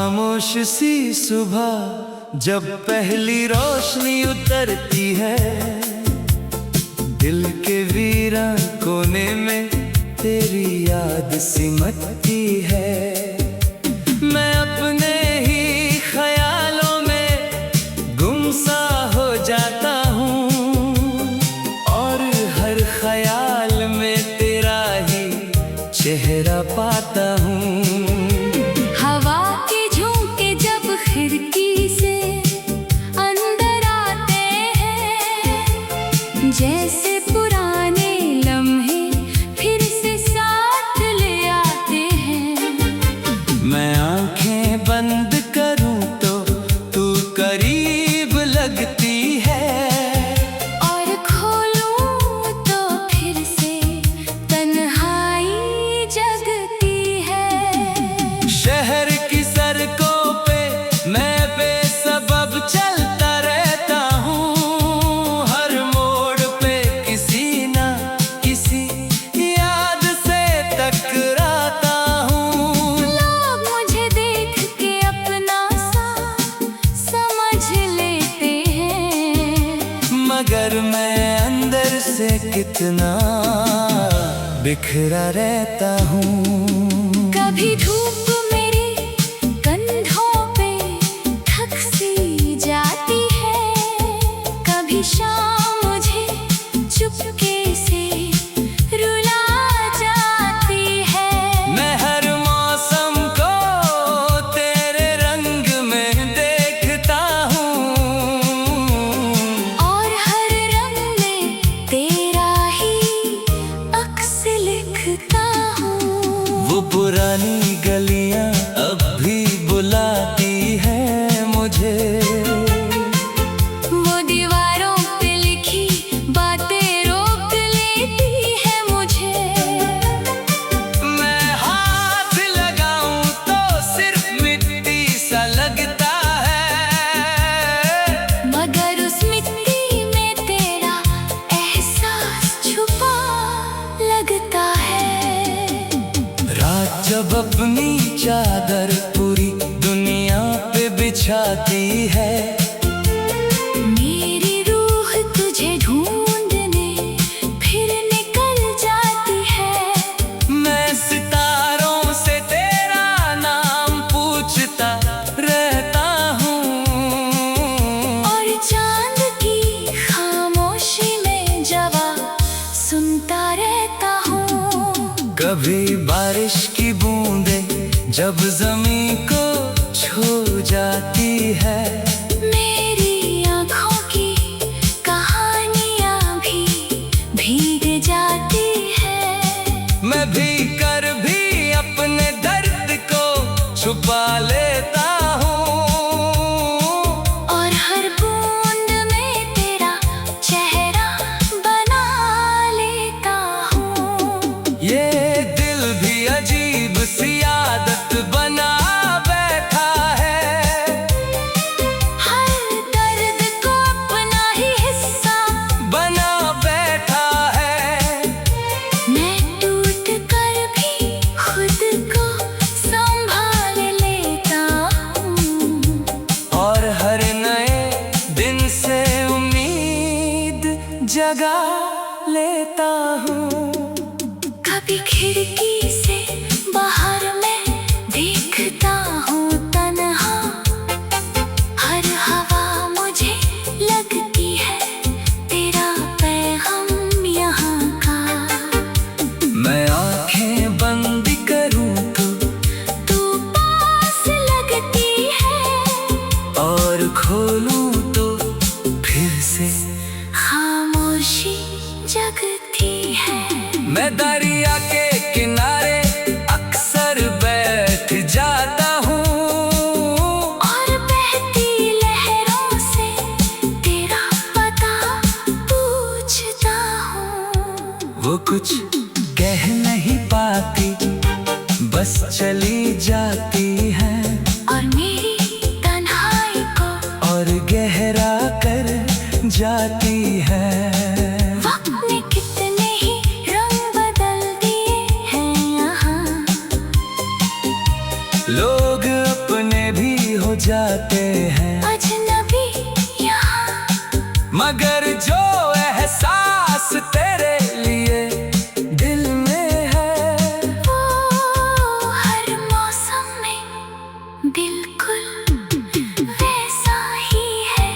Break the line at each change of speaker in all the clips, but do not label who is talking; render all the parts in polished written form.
खामोश सी सुबह जब पहली रोशनी उतरती है, दिल के वीरान कोने में तेरी याद सिमटती है। मैं अपने ही ख्यालों में गुमसा हो जाता हूँ और हर ख्याल में तेरा ही चेहरा पाता हूँ।
हवा के झोंके जब खिड़की से अंदर आते हैं, जैसे पुराने लम्हे फिर से साथ ले आते हैं।
मैं आंखें बंद करूं तो तू करीब लगती है,
और खोलूं तो फिर से तन्हाई जगती है।
शहर की सड़कों पे मैं बेसबब चलता रहता हूँ, हर मोड़ पे किसी ना किसी याद से टकराता हूँ।
लोग मुझे देख के अपना सा समझ लेते हैं,
मगर मैं अंदर से कितना बिखरा रहता हूँ।
कभी धूप मेरे कंधों पे थक सी जाती है, कभी शाम मुझे चुपके से रुला जाती है।
मैं हर मौसम को तेरे रंग में देखता हूँ
और हर रंग में तेरा ही अक्स लिखता हूँ।
वो पुरानी गलियां अब भी बुलाती हैं मुझे,
वो दीवारों पे लिखी बातें रोक लेती है मुझे।
मैं हाथ लगाऊं तो सिर्फ मिट्टी सा लगता है,
मगर उस मिट्टी में तेरा एहसास छुपा लगता है।
रात जब अपनी चादर पूरी दुनिया पे बिछाती है,
मेरी रूह तुझे ढूंढने फिर निकल जाती है।
मैं सितारों से तेरा नाम पूछता रहता हूँ
और चांद की खामोशी में जवाब सुनता रहता हूँ।
कभी बारिश की बूंदें जब जमीन को छू जाती है,
मेरी आँखों की कहानियाँ भी भीग जाती है।
मैं भीग कर भी अपने दर्द को छुपा लेता हूँ
और हर बूंद में तेरा चेहरा बना लेता हूँ।
ये दिल भी अजीब सी आदत बना बैठा है,
हर दर्द को अपना ही हिस्सा
बना बैठा है।
मैं टूट कर भी खुद को संभाल लेता हूँ
और हर नए दिन से उम्मीद जगा लेता हूँ।
कभी खिड़की से बाहर मैं देखता हूँ तन्हा, हर हवा मुझे लगती है तेरा पैगाम यहाँ का।
मैं आंखें बंद करूं तो
तू पास लगती है
और खोलूं तो फिर से
खामोशी जगती है।
मैं दरिया के किनारे अक्सर बैठ जाता हूँ
और बहती लहरों से तेरा पता पूछता हूँ।
वो कुछ कह नहीं पाती, बस चली जाती है
और मेरी तन्हाई को
और गहरा कर जाती है।
वक्त ने कितने ही रंग बदल दिए हैं यहाँ।
लोग अपने भी जाते हैं
अजनबी यहाँ,
मगर जो एहसास तेरे लिए दिल में है
वो हर मौसम में बिल्कुल वैसा ही है।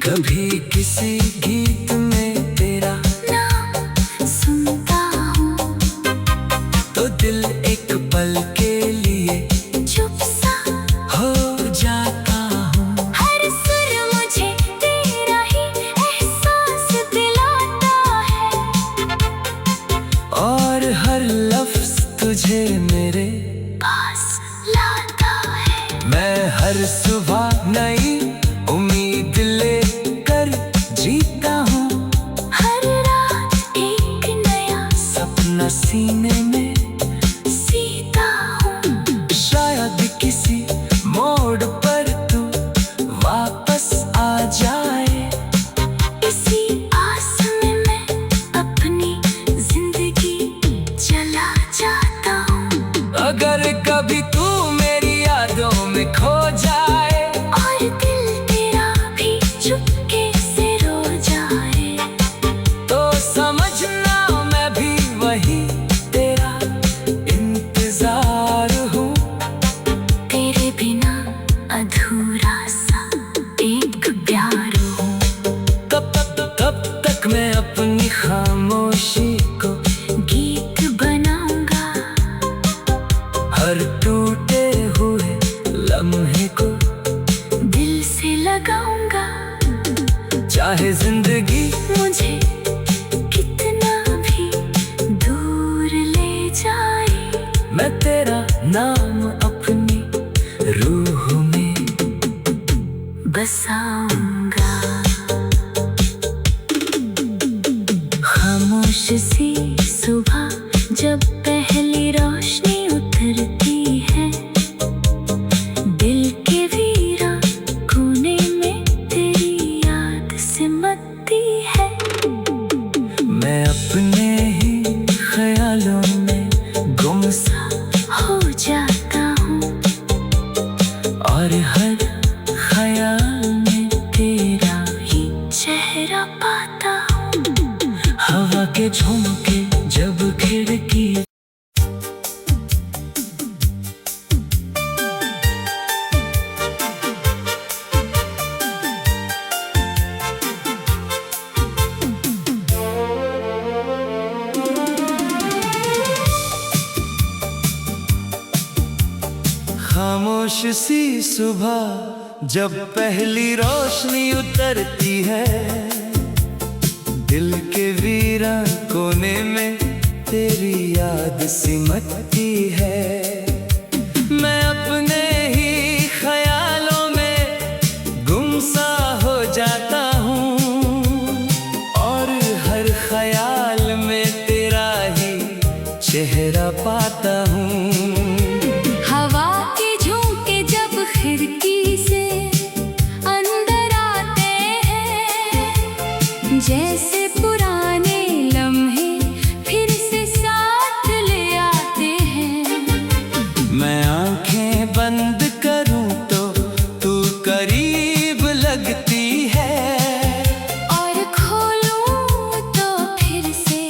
कभी किसी गीत में तेरा
नाम सुनता हूँ
तो दिल एक पल के लिए
चुप सा
हो जाता हूँ।
हर सुर मुझे तेरा ही एहसास दिलाता है
और हर लफ्ज तुझे मेरे
पास लाता है।
मैं हर सुबह नई उम्मीद लेकर जीता हूँ।
हर रात एक नया
सपना सीने में
सीता हूँ।
शायद किसी मोड़ पर तू वापस आ जाए।
इसी आस में मैं अपनी जिंदगी चला जाता हूँ।
अगर कभी तू मेरी यादों में खो जाए
और दिल तेरा भी चुपके से रो जाए
तो समझना मैं भी वही तेरा इंतजार हूँ।
तेरे बिना अधूरा सा एक प्यार हूँ।
तब तक मैं अपनी खामोशी को
गीत बनाऊंगा,
हर टूटे हुए लम्हे को
दिल से लगाऊंगा।
चाहे जिंदगी
मुझे कितना भी दूर ले जाए,
मैं तेरा नाम अपनी रूह में
बसाऊंगा। खामोश सी सुबह जब पहली रोशनी उतरती है, दिल के वीरा कोने में तेरी याद सिमटती है।
मैं अपने ही ख्यालों में गुम सा
हो जाता हूँ
और हर ख्याल में तेरा ही
चेहरा पाता हूँ।
हवा के झोंके जब खिड़की खामोश सी सुबह जब पहली रोशनी उतरती है, दिल के वीरान कोने में तेरी याद सिमटती है। मैं अपने ही ख्यालों में गुम सा हो जाता हूँ और हर ख्याल में तेरा ही चेहरा पाता हूँ।
हवा के झोंके जब खिड़की से अंदर आते हैं, जैसे पुराने लम्हे फिर से साथ ले आते हैं।
मैं आंखें बंद करूं तो तू करीब लगती है
और खोलूं तो फिर से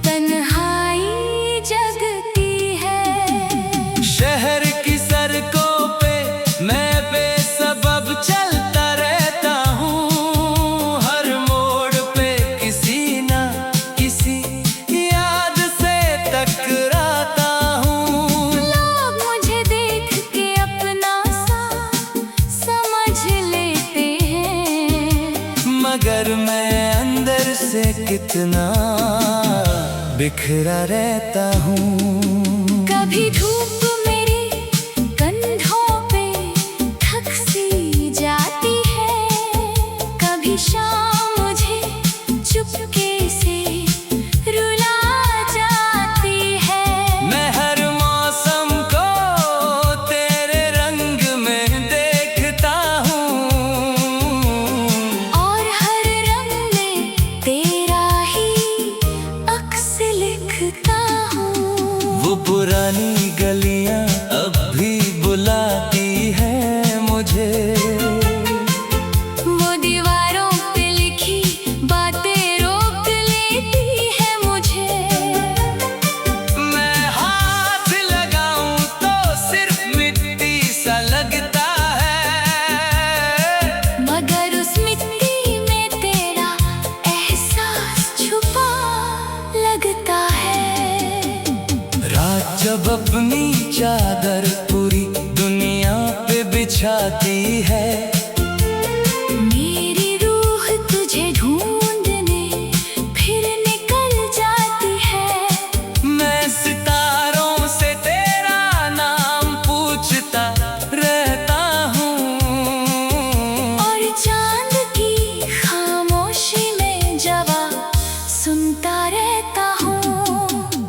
तन्हाई जगती है।
शहर की सड़कों पे मैं बेसबब चलता रहता हूँ, हर मोड़ पे किसी ना किसी याद से टकराता हूँ।
लोग मुझे देख के अपना सा समझ लेते हैं,
मगर मैं अंदर से कितना बिखरा रहता हूँ।
कभी धूप मेरे कंधों पे थक सी जाती है, कभी शाम मुझे चुपके से रुला जाती है।
मैं हर मौसम को तेरे रंग में देखता हूँ
और हर रंग में तेरा ही अक्स लिखता हूँ।
वो पुरानी गलियां अब भी बुलाती है जब अपनी चादर पूरी दुनिया पे बिछाती है,
मेरी रूह तुझे ढूंढने फिर निकल जाती है।
मैं सितारों से तेरा नाम पूछता रहता हूँ,
और चांद की खामोशी में जवाब सुनता रहता हूँ।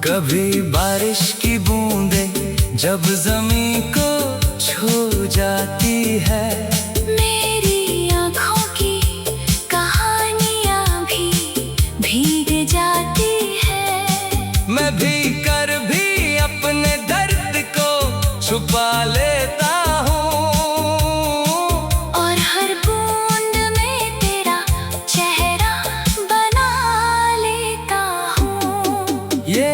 कभी बारिश की बूंदें जब जमीन को छू जाती है,
मेरी आँखों की कहानियाँ भी भीग जाती है।
मैं भी कर भी अपने दर्द को छुपा लेता हूँ,
और हर बूंद में तेरा चेहरा बना लेता हूँ।
ये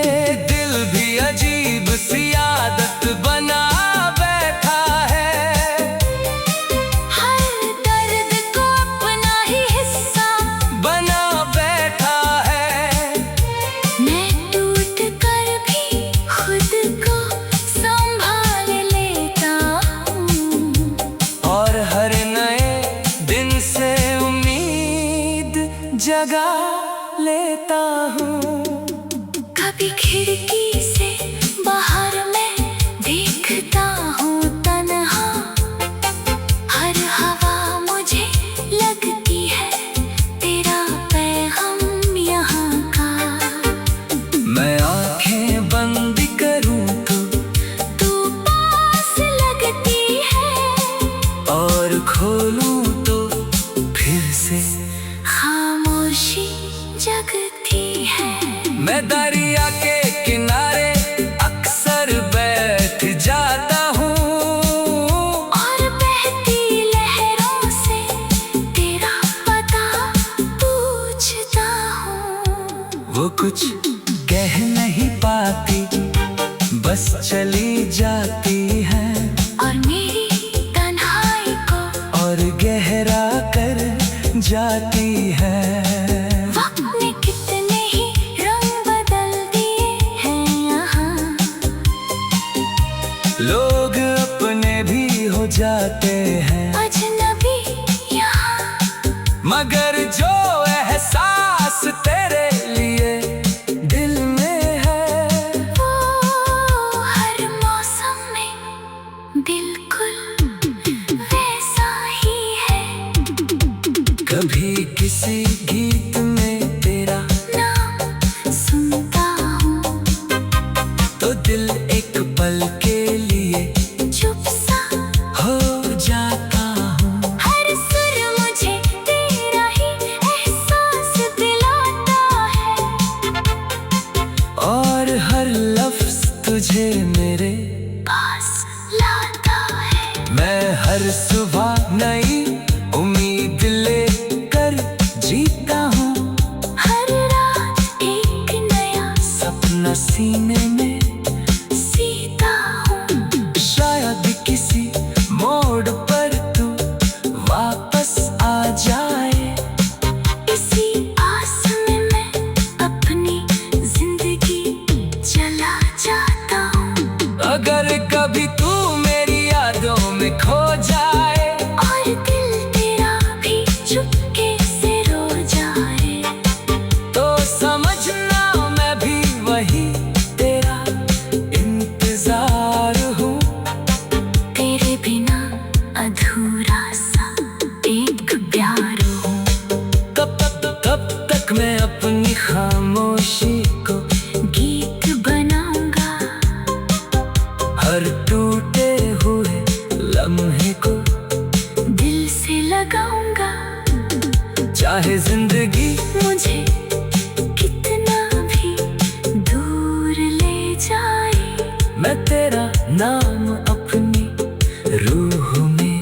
दिल भी अजीब सी आदत बना बैठा है,
हर दर्द को अपना ही हिस्सा
बना बैठा है।
मैं टूट कर भी खुद को संभाल लेता हूँ,
और हर नए दिन से उम्मीद जगा लेता हूँ।
कभी खिड़की से बाहर मैं देखता हूँ तन्हा, हर हवा मुझे लगती है तेरा पैगाम यहाँ का।
मैं आंखें बंद करूँ तो
तू पास लगती है,
और खोलूँ तो फिर से
खामोशी जगती है।
मैं दरिया के किनारे अक्सर बैठ जाता हूँ,
और बहती लहरों से तेरा पता पूछता हूँ।
वो कुछ कह नहीं पाती, बस चली जाती है,
और मेरी तन्हाई को
और गहरा कर जाती है।
वक्त ने कितने ही रंग बदल दिए हैं यहाँ,
लोग अपने भी हो जाते हैं,
अजनबी यहाँ।
मगर जो एहसास तेरे लिए दिल में है,
वो हर मौसम में बिल्कुल वैसा ही है।
कभी किसी गीत में तेरा
नाम सुनता हूँ
तो दिल एक पल के लिए
चुप सा
हो जाता हूँ,
हर सुर मुझे तेरा ही एहसास दिलाता है,
और हर लफ्ज तुझे मेरे
पास लाता है।
मैं हर सुबह नई उम्मीद लेकर जीता हूँ,
हर रात एक नया
सपना सीने में
सीता हूँ,
शायद किसी मोड़ पर तू वापस आ जाए,
इसी आस में मैं अपनी जिंदगी चला जाता हूँ।
अगर कभी तू मेरी यादों में खो जाए,
और दिल तेरा भी चुपके से रो जाए,
तो समझना मैं भी वही तेरा इंतजार हूँ।
तेरे बिना अधूरा सा एक प्यार हूँ।
तब तक मैं अपनी खामोशी को
गीत बनाऊंगा,
हर टूटे हुए लम्हे को
दिल से लगाऊंगा।
चाहे जिंदगी
मुझे कितना भी दूर ले जाए,
मैं तेरा नाम अपनी रूह में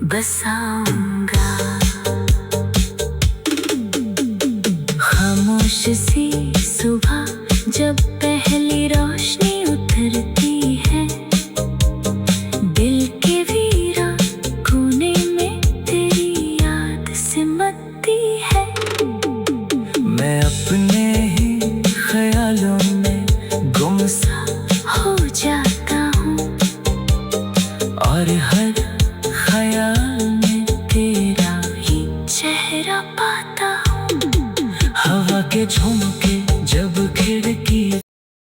बसाऊंगा। खामोश सी सुबह जब पहली रोशनी उतरती है, दिल के वीरा कोने में तेरी याद सिमटती है।
मैं अपने ही ख्यालों में गुम
साथ